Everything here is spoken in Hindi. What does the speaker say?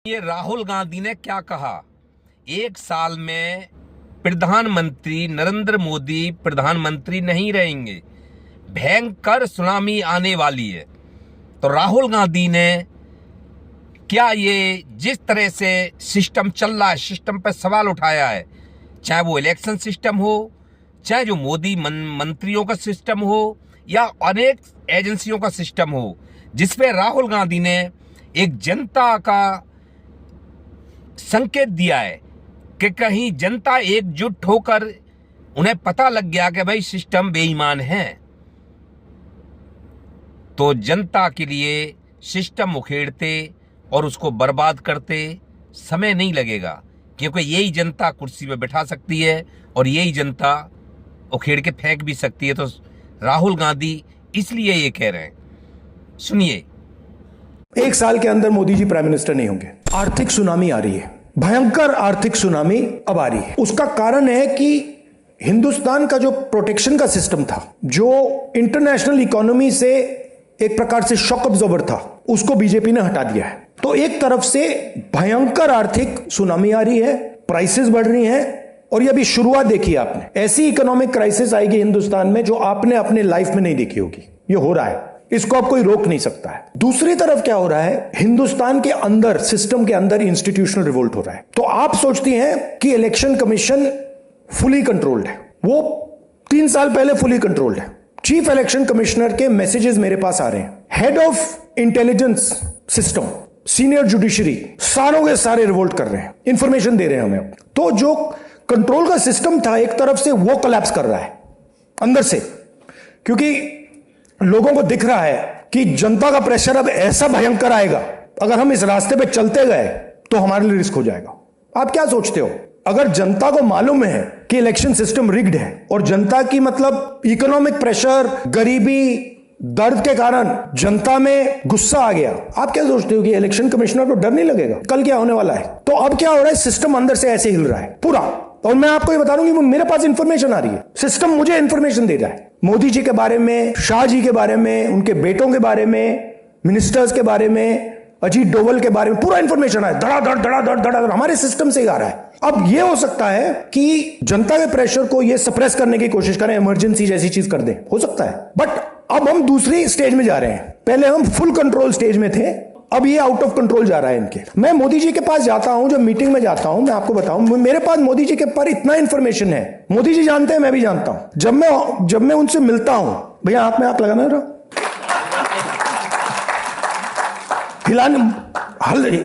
ये राहुल गांधी ने क्या कहा? एक साल में प्रधानमंत्री नरेंद्र मोदी प्रधानमंत्री नहीं रहेंगे, भयंकर सुनामी आने वाली है। तो राहुल गांधी ने क्या ये जिस तरह से सिस्टम चल रहा है, सिस्टम पर सवाल उठाया है, चाहे वो इलेक्शन सिस्टम हो, चाहे जो मोदी मंत्रियों का सिस्टम हो या अनेक एजेंसियों का सिस्टम हो, जिसपे राहुल गांधी ने एक जनता का संकेत दिया है कि कहीं जनता एकजुट होकर उन्हें पता लग गया कि भाई सिस्टम बेईमान है, तो जनता के लिए सिस्टम उखेड़ते और उसको बर्बाद करते समय नहीं लगेगा, क्योंकि यही जनता कुर्सी पे बैठा सकती है और यही जनता उखेड़ के फेंक भी सकती है। तो राहुल गांधी इसलिए ये कह रहे हैं, सुनिए। एक साल के अंदर मोदी जी प्राइम मिनिस्टर नहीं होंगे। आर्थिक सुनामी आ रही है, भयंकर आर्थिक सुनामी अब आ रही है। उसका कारण है कि हिंदुस्तान का जो प्रोटेक्शन का सिस्टम था, जो इंटरनेशनल इकोनॉमी से एक प्रकार से शॉक अब्जॉर्बर था, उसको बीजेपी ने हटा दिया है। तो एक तरफ से भयंकर आर्थिक सुनामी आ रही है, प्राइसेस बढ़ रही हैं, और ये अभी शुरुआत देखी आपने। ऐसी इकोनॉमिक क्राइसिस आएगी हिंदुस्तान में जो आपने अपने लाइफ में नहीं देखी होगी। ये हो रहा है, इसको अब कोई रोक नहीं सकता है। दूसरी तरफ क्या हो रहा है, हिंदुस्तान के अंदर, सिस्टम के अंदर इंस्टीट्यूशनल रिवोल्ट हो रहा है। तो आप सोचती हैं कि इलेक्शन कमीशन फुली कंट्रोल्ड है। वो 3 साल पहले फुली कंट्रोल्ड है। चीफ इलेक्शन कमिश्नर के मैसेजेस मेरे पास आ रहे हैं, head of intelligence system, senior judiciary, सारों के सारे रिवोल्ट कर रहे हैं, इंफॉर्मेशन दे रहे हैं हमें। तो जो कंट्रोल का सिस्टम था एक तरफ से, वो कोलैप्स कर रहा है अंदर से, क्योंकि लोगों को दिख रहा है कि जनता का प्रेशर अब ऐसा भयंकर आएगा, अगर हम इस रास्ते पे चलते गए तो हमारे लिए रिस्क हो जाएगा। आप क्या सोचते हो, अगर जनता को मालूम है कि इलेक्शन सिस्टम रिग्ड है और जनता की मतलब इकोनॉमिक प्रेशर, गरीबी, दर्द के कारण जनता में गुस्सा आ गया, आप क्या सोचते हो कि इलेक्शन कमिश्नर को डर नहीं लगेगा कल क्या होने वाला है? तो अब क्या हो रहा है, सिस्टम अंदर से ऐसे हिल रहा है पूरा। और मैं आपको ये बता दूं कि मेरे पास इंफॉर्मेशन आ रही है, सिस्टम मुझे इंफॉर्मेशन दे रहा है, मोदी जी के बारे में, शाह जी के बारे में, उनके बेटों के बारे में, मिनिस्टर्स के बारे में, अजीत डोवल के बारे में पूरा इंफॉर्मेशन है, धड़ाधड़ हमारे सिस्टम से आ रहा है। अब यह हो सकता है कि जनता के प्रेशर को ये सप्रेस करने की कोशिश करें, इमरजेंसी जैसी चीज कर दें, हो सकता है। बट अब हम दूसरी स्टेज में जा रहे हैं। पहले हम फुल कंट्रोल स्टेज में थे, अब ये आउट ऑफ कंट्रोल जा रहा है इनके। मैं मोदी जी के पास जाता हूं, जब मीटिंग में जाता हूं, मैं आपको बताऊं, मेरे पास मोदी जी के पर इतना इंफॉर्मेशन है, मोदी जी जानते हैं, मैं भी जानता हूं। जब मैं उनसे मिलता हूं, भैया हाथ में हाथ लगाना, हिलाने,